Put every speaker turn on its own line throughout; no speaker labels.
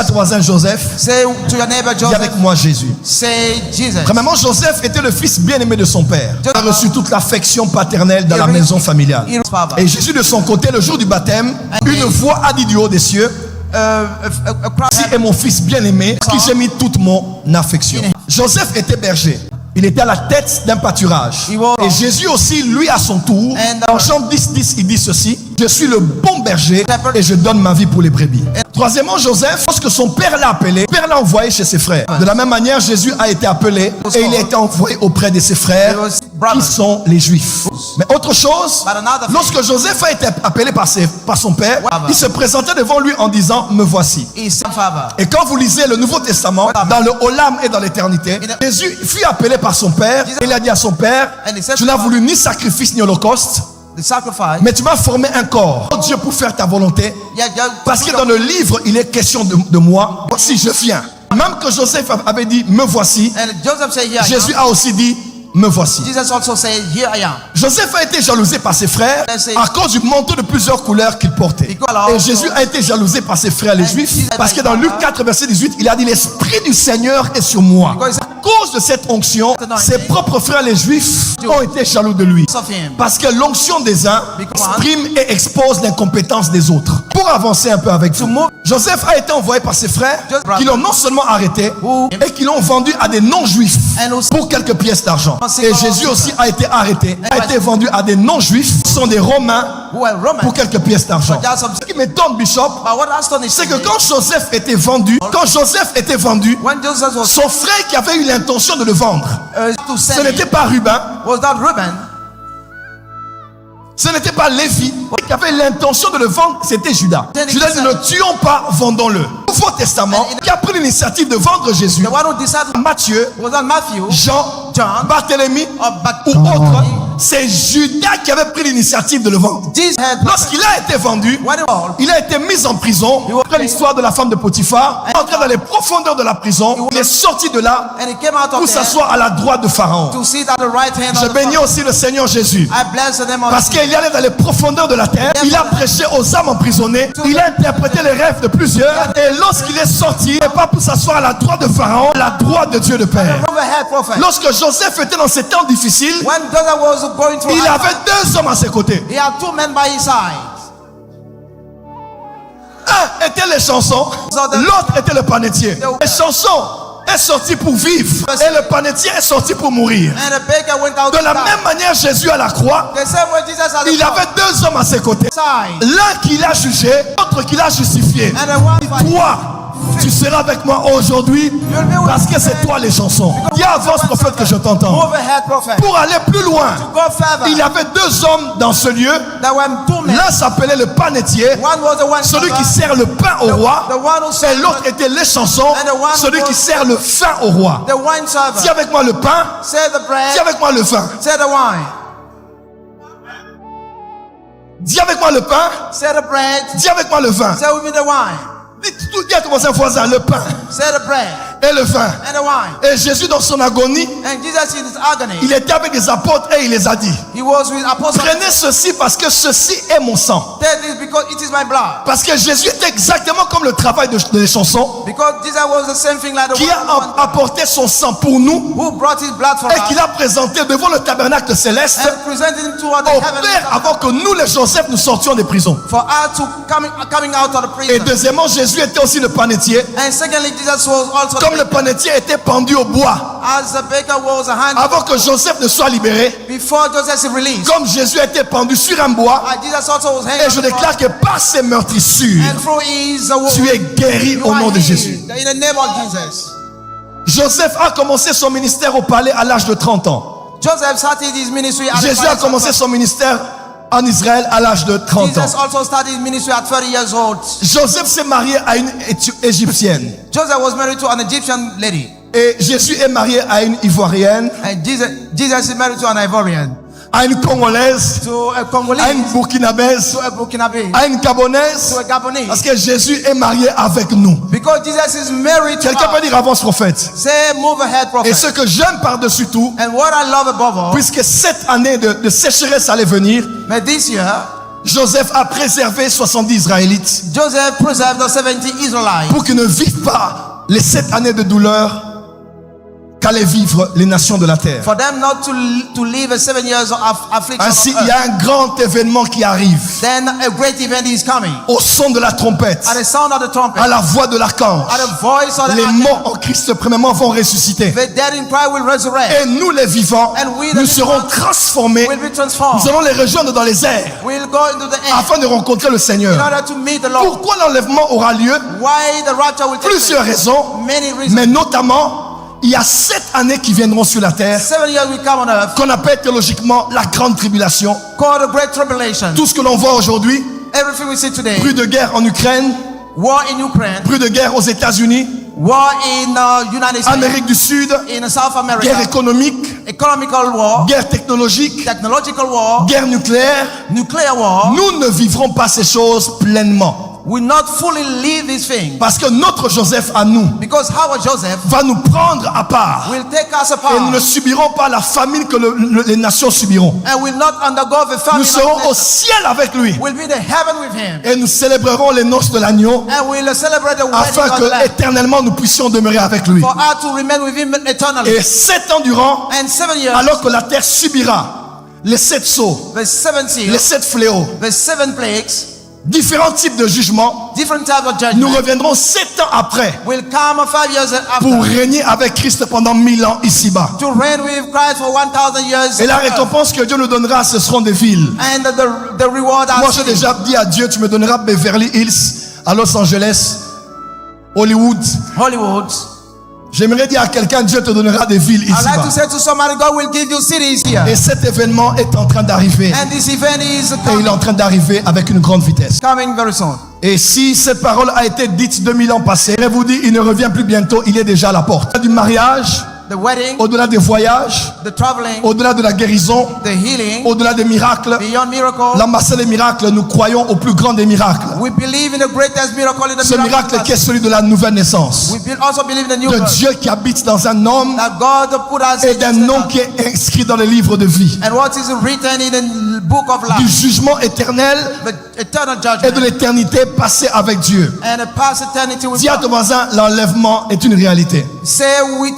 à ton voisin Joseph.
Say to your neighbor
Dis
Joseph.
avec moi Jésus.
Say Jesus.
Premièrement, Joseph était le fils bien-aimé de son père. Il a reçu toute l'affection paternelle dans la
He
maison familiale.
he-
Et Jésus de son côté, le jour du baptême, une voix a dit du haut des cieux, Ci est mon fils bien-aimé, qui j'ai mis toute mon affection. Joseph était berger. Il était à la tête d'un pâturage. Et Jésus aussi, lui, à son tour, en Jean 10, il dit ceci: je suis le bon berger et je donne ma vie pour les brebis. Troisièmement, Joseph, lorsque son père l'a appelé, le père l'a envoyé chez ses frères. De la même manière, Jésus a été appelé et il a été envoyé auprès de ses frères, qui sont les Juifs. Mais autre chose, lorsque Joseph a été appelé par son père, il se présentait devant lui en disant: me voici. Et quand vous lisez le Nouveau Testament, dans le Olam et dans l'éternité, Jésus fut appelé par son père et il a dit à son père: tu n'as voulu ni sacrifice ni holocauste, mais tu m'as formé un corps, oh Dieu, pour faire ta volonté. Parce que dans le livre, il est question de moi. Si je viens, même que Joseph avait dit: me voici, Jésus a aussi dit: me voici. Joseph a été jalousé par ses frères à cause du manteau de plusieurs couleurs qu'il portait. Et Jésus a été jalousé par ses frères les Juifs parce que dans Luc 4 verset 18, il a dit: l'Esprit du Seigneur est sur moi. À cause de cette onction, ses propres frères les Juifs ont été jaloux de lui. Parce que l'onction des uns exprime et expose l'incompétence des autres. Pour avancer un peu avec vous, Joseph a été envoyé par ses frères qui l'ont non seulement arrêté et qui l'ont vendu à des non-juifs pour quelques pièces d'argent. Et Jésus aussi a été arrêté, a été vendu à des non-juifs, qui sont des Romains, pour quelques pièces d'argent. Ce qui m'étonne, Bishop, c'est que quand Joseph était vendu, son frère qui avait eu l'intention de le vendre, ce n'était pas Ruben, ce n'était pas Lévi qui avait l'intention de le vendre, c'était Judas. Judas dit: ne tuons pas, vendons-le. Nouveau Testament, qui a pris l'initiative de vendre Jésus, Matthieu, Jean, Barthélemy ou autre, c'est Judas qui avait pris l'initiative de le vendre. Lorsqu'il a été vendu, il a été mis en prison. Après l'histoire de la femme de Potiphar, entré dans les profondeurs de la prison, il est sorti de là pour s'asseoir à la droite de Pharaon. Je bénis aussi le Seigneur Jésus, parce qu'il allait dans les profondeurs de la terre, il a prêché aux âmes emprisonnées, il a interprété les rêves de plusieurs, et lorsqu'il est sorti, il n'est pas pour s'asseoir à la droite de Pharaon, à la droite de Dieu le Père. Lorsque Joseph était dans ces temps difficiles, il avait deux hommes à ses côtés. Un était les chansons, l'autre était le panetier. Les chansons est sorti pour vivre et le panetier est sorti pour mourir. De la même manière, Jésus à la croix, il avait deux hommes à ses côtés. L'un qui l'a jugé, l'autre qui l'a justifié. Toi, tu seras avec moi aujourd'hui parce que c'est toi les chansons. Dis avance, prophète, que je t'entends. Pour aller plus loin, il y avait deux hommes dans ce lieu. L'un s'appelait le panetier, celui qui sert le pain au roi, et l'autre était les chansons, celui qui sert le vin au roi. Dis avec moi le pain, dis avec moi le vin. Dis avec moi le pain, dis avec moi le vin. Dis à ton voisin: le pain et le vin. Et Jésus dans son agonie, il était avec les apôtres et il les a dit: prenez ceci parce que ceci est mon sang. Parce que Jésus était exactement comme le travail des chansons, qui a apporté son sang pour nous et qu'il a présenté devant le tabernacle céleste au Père avant que nous les Joseph nous sortions des prisons. Et deuxièmement, Jésus était aussi le panetier. Comme le panetier était pendu au bois avant que Joseph ne soit libéré, comme Jésus était pendu sur un bois, et je déclare que par ces meurtrissures, tu es guéri au nom de Jésus. Joseph a commencé son ministère au palais à l'âge de 30 ans. Jésus a commencé son ministère en Israël à l'âge de 30 ans. Joseph s'est marié à une Égyptienne. Et Jésus est marié à une Ivoirienne. À une Congolaise, à une Burkinabèse, à une Gabonaise, parce que Jésus est marié avec nous. Quelqu'un peut dire avance, prophète. Et ce que j'aime par-dessus tout, puisque cette année de sécheresse allait venir, Joseph a préservé 70 Israélites
Joseph preserved the 70 Israelites
pour qu'ils ne vivent pas les 7 années de douleur qu'allaient vivre les nations de la terre.
for them not to live 7 years of affliction.
Ainsi,
on
il y
earth.
a un grand événement qui arrive.
Then a great event is coming.
Au son de la trompette,
At the sound of the trumpet,
à la voix de l'archange,
at the voice of the
les
archangel,
morts en Christ premièrement vont ressusciter.
the dead in Christ will resurrect.
Et nous les vivants,
And we, the
nous serons
living ones,
transformés.
will be transformed.
Nous allons les rejoindre dans les airs
We'll go into the air
afin de rencontrer le
in
Seigneur.
order to meet the Lord.
Pourquoi l'enlèvement aura lieu?
Why the rapture will take
Plusieurs
place?
raisons,
Many reasons.
mais notamment, il y a 7 années qui viendront sur la terre,
7 years will come on earth,
qu'on appelle théologiquement la grande tribulation.
called the Great Tribulation.
Tout ce que l'on voit aujourd'hui,
Everything we see today,
bruit de guerre en Ukraine,
war in Ukraine,
bruit de guerre aux États-Unis,
war in United States,
Amérique du Sud,
in South
guerre
America,
économique,
economical war,
guerre technologique,
technological war,
guerre nucléaire.
nuclear war.
Nous ne vivrons pas ces choses pleinement.
Will not fully live these things
Parce que notre Joseph à nous
because our Joseph
va nous prendre à part.
will take us
Et nous ne
apart
subirons pas la famine que les nations subiront.
and will not undergo the
Nous
famine.
serons
of
au
nations.
ciel avec lui.
Will be the heaven with him
Et nous célébrerons les noces de l'agneau
and will celebrate the wedding
afin
of the
que
Lamb
éternellement nous puissions demeurer avec lui.
for us to remain with him eternally.
Et 7 ans durant,
And 7 years,
alors que la terre subira les 7 sceaux,
the 7
les
seals,
7 fléaux,
the 7 plagues,
différents types de jugements,
different types of
nous
judgment
reviendrons 7 ans après
will come 5 years
pour
after
régner avec Christ pendant 1000 ans ici-bas.
to reign with Christ for 1,000 years.
Et la récompense que Dieu nous donnera, ce seront des villes.
And the reward
Moi,
are
j'ai déjà dit à Dieu, tu me donneras Beverly Hills à Los Angeles, Hollywood.
Hollywood.
J'aimerais dire à quelqu'un, Dieu te donnera des villes
I'd like to
ici-bas.
say to somebody, God will give you cities here.
Et cet événement est en train d'arriver.
And this event is
Et il est en train d'arriver avec une grande vitesse.
coming very soon.
Et si cette parole a été dite 2000 ans passés, je vous dis, il ne revient plus bientôt, il est déjà à la porte. Au-delà du mariage,
The wedding,
au-delà des voyages,
the traveling,
au-delà de la guérison,
the healing,
au-delà des miracles,
beyond miracle.
l'ambassade des miracles, nous croyons au plus grand des miracles.
We believe in the greatest miracle in the
Ce miracle qui est celui de la nouvelle naissance.
We also believe in the new
De
birth.
Dieu qui habite dans un homme
That God put us
et d'un nom qui est inscrit dans le livre de vie.
and what is written in the book of
Du
life,
jugement éternel
the eternal
et de
judgment
l'éternité passée avec Dieu.
and a past eternity with
Dis à
God.
ton voisin, l'enlèvement est une réalité.
Say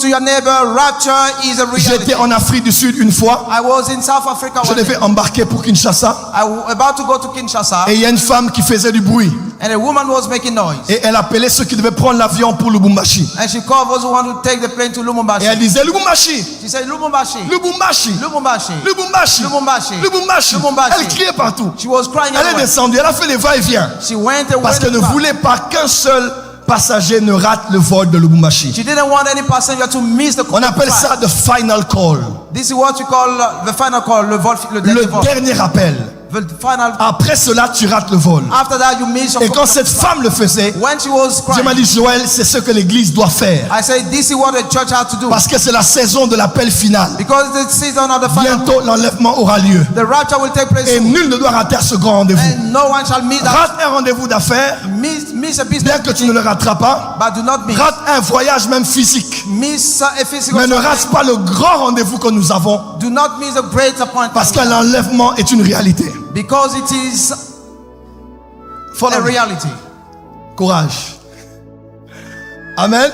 to your neighbor, rapture is a reality.
J'étais en Afrique du Sud une fois.
I was in South Africa
Je
one day.
devais embarquer pour Kinshasa.
I was about to go to Kinshasa
Et il y a une femme qui faisait du bruit.
and a woman was making noise.
Et elle appelait ceux qui devaient prendre l'avion pour Lubumbashi.
And she called those who want to take the plane to
Et
Lubumbashi.
elle disait, Lubumbashi,
She said, Lubumbashi,
Lubumbashi,
Lubumbashi,
Lubumbashi,
Lubumbashi,
Lubumbashi.
Lubumbashi.
Elle criait partout.
She was crying
Elle est
everywhere.
descendue, elle a fait les va-et-vient.
She went and
Parce
went
qu'elle ne
back.
voulait pas qu'un seul passager ne rate le vol de Lubumbashi.
She didn't want any passenger to miss the
On appelle
flight.
ça the final call.
This is what we call the final call, le dernier
Le
vol.
dernier appel.
The final.
Après cela, tu rates le vol.
After that, you miss your
Et quand cette femme le faisait,
When she was
Dieu m'a
crying,
dit, Joël, c'est ce que l'église doit faire.
I said, this is what the church has to do.
Parce que c'est la saison de l'appel final.
Because the season of the final,
Bientôt, l'enlèvement aura lieu.
the rapture will take place
Et
soon.
nul ne doit rater ce grand rendez-vous.
And no one shall miss that.
Rate un rendez-vous d'affaires,
Miss a business
bien que tu ne le rateras pas.
but do not miss.
Rate un voyage même physique.
Miss a physical
Mais ne
something.
rate pas le grand rendez-vous que nous avons.
Do not miss a great appointment.
Parce que l'enlèvement est une réalité.
Because it is
Follow
a
me.
reality.
Courage. Amen.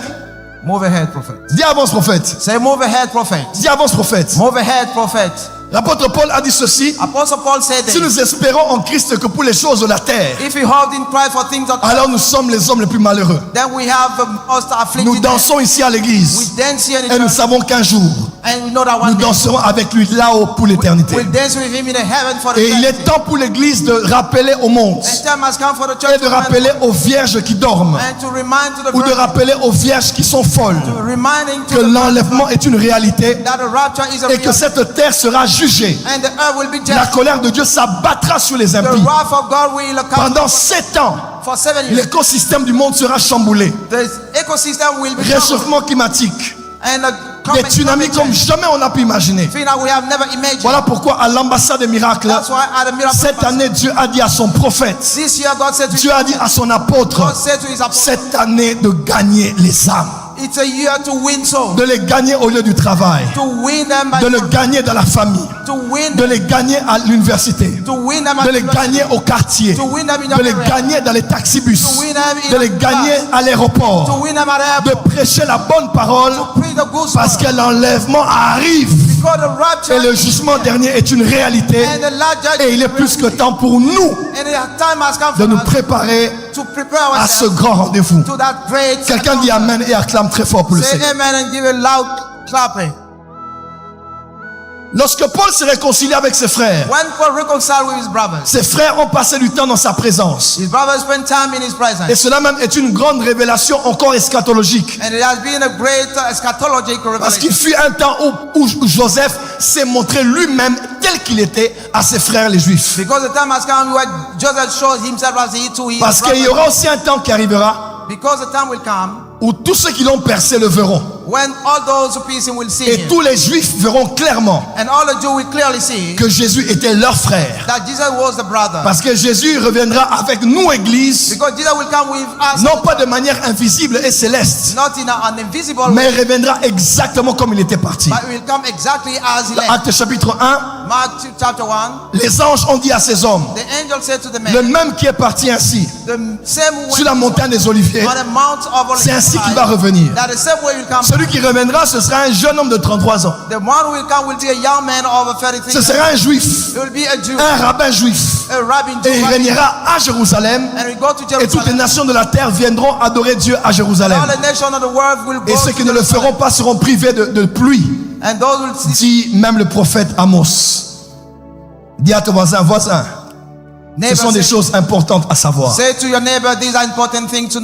Move ahead, prophet.
Dis avance prophète.
Say, move ahead, prophet.
Dis avance prophète.
Move ahead, prophet.
L'apôtre Paul a dit ceci.
Apostle Paul said
Si
that
nous espérons en Christ que pour les choses de la terre,
if we hold in Christ for things that
alors nous sommes les hommes les plus malheureux.
then we have the most afflicted.
Nous dansons ici à
We
l'église.
dance here in
Et nous
church,
savons qu'un jour,
and we know that
nous
one day
danserons avec lui là-haut pour l'éternité.
we'll dance with him in the heaven for the
Et il est
eternity.
temps pour l'église de rappeler au monde
And time has come for the
et
church
de rappeler aux vierges qui dorment
and to remind to the
ou de
virgin,
rappeler aux vierges qui sont folles
reminding to
que
the
l'enlèvement est une réalité
that the rapture is a
et que
real
cette terre sera jugée.
and the earth will be
La
judged.
colère de Dieu s'abattra sur les
The
impies.
wrath of God will come
Pendant 7 ans,
for 7 years.
l'écosystème du monde sera chamboulé.
The ecosystem will be troubled.
Réchauffement climatique,
And
des tsunamis comme jamais on n'a pu imaginer.
we have never imagined.
Voilà pourquoi à l'ambassade des miracles,
That's why at the miracle
cette année, Dieu a dit à son prophète,
this year God said to
Dieu a dit à son apôtre,
God said to his apostles,
cette année de gagner les âmes.
It's a year to win souls.
de les gagner au lieu du travail,
To win them by
de les gagner dans la famille,
to win
de les gagner à l'université,
to win them
de les gagner au quartier,
to win them in your
de les
area.
gagner dans les taxibus,
To win them in
de les
your
gagner
class.
à
To
l'aéroport,
win them at the
de
airport.
prêcher la bonne parole
Preach the gospel.
parce que l'enlèvement arrive
Because the rapture
et le jugement dernier est une réalité
and the last judgment
et il est plus que temps pour nous
and the time has come
de
for
nous
us
préparer
to prepare
à ce
ourselves
grand rendez-vous.
to that great.
Quelqu'un dit Amen et acclame très fort pour le
Say
Seigneur.
amen and give a loud clapping.
Lorsque Paul se réconcilie avec ses frères,
When Paul reconciled with his brothers,
ses frères ont passé du temps dans sa présence.
his brothers spent time in his presence.
Et cela même est une grande révélation encore eschatologique.
And it has been a great eschatological
Parce qu'il
revelation.
fut un temps où Joseph s'est montré lui-même tel qu'il était à ses frères les Juifs.
Because the time has come where Joseph shows himself as he to his
Parce qu'il y
brothers.
aura aussi un temps qui arrivera
Because the time will come
où tous ceux qui l'ont percé le verront.
when all those who pierce him will see
Et
him.
tous les Juifs verront clairement
And all the Jews will clearly see
que Jésus était leur frère.
that Jesus was the brother.
Parce que Jésus reviendra avec nous, Église,
Because Jesus will come with us,
non pas de manière invisible et céleste,
not in an invisible
mais
way,
il reviendra exactement comme il était parti.
but will come exactly as he left.
Acte chapitre 1,
Matthew chapter 1,
les anges ont dit à ces hommes,
the angel said to the
le
man,
même qui est parti ainsi
the same way
sur la montagne des Oliviers,
on the Mount of
c'est
Olives,
ainsi qu'il va revenir.
that the same way will come.
Celui qui reviendra, ce sera un jeune homme de 33 ans.
The one who will come will be a young man over 33
Ce
years.
sera un juif,
He will be a Jew,
un rabbin juif.
a rabbin
Et il
Jew,
régnera à Jérusalem.
and we go to
Et toutes les
Jerusalem.
nations de la terre viendront adorer Dieu à Jérusalem.
All the nations of the world will go
Et ceux
to
qui ne le
Jerusalem.
feront pas seront privés de pluie,
And those will see.
dit même le prophète Amos. Dis à ton voisin, ce
Neighbor,
sont des
say,
choses importantes à savoir.
say to your neighbor, these are important things to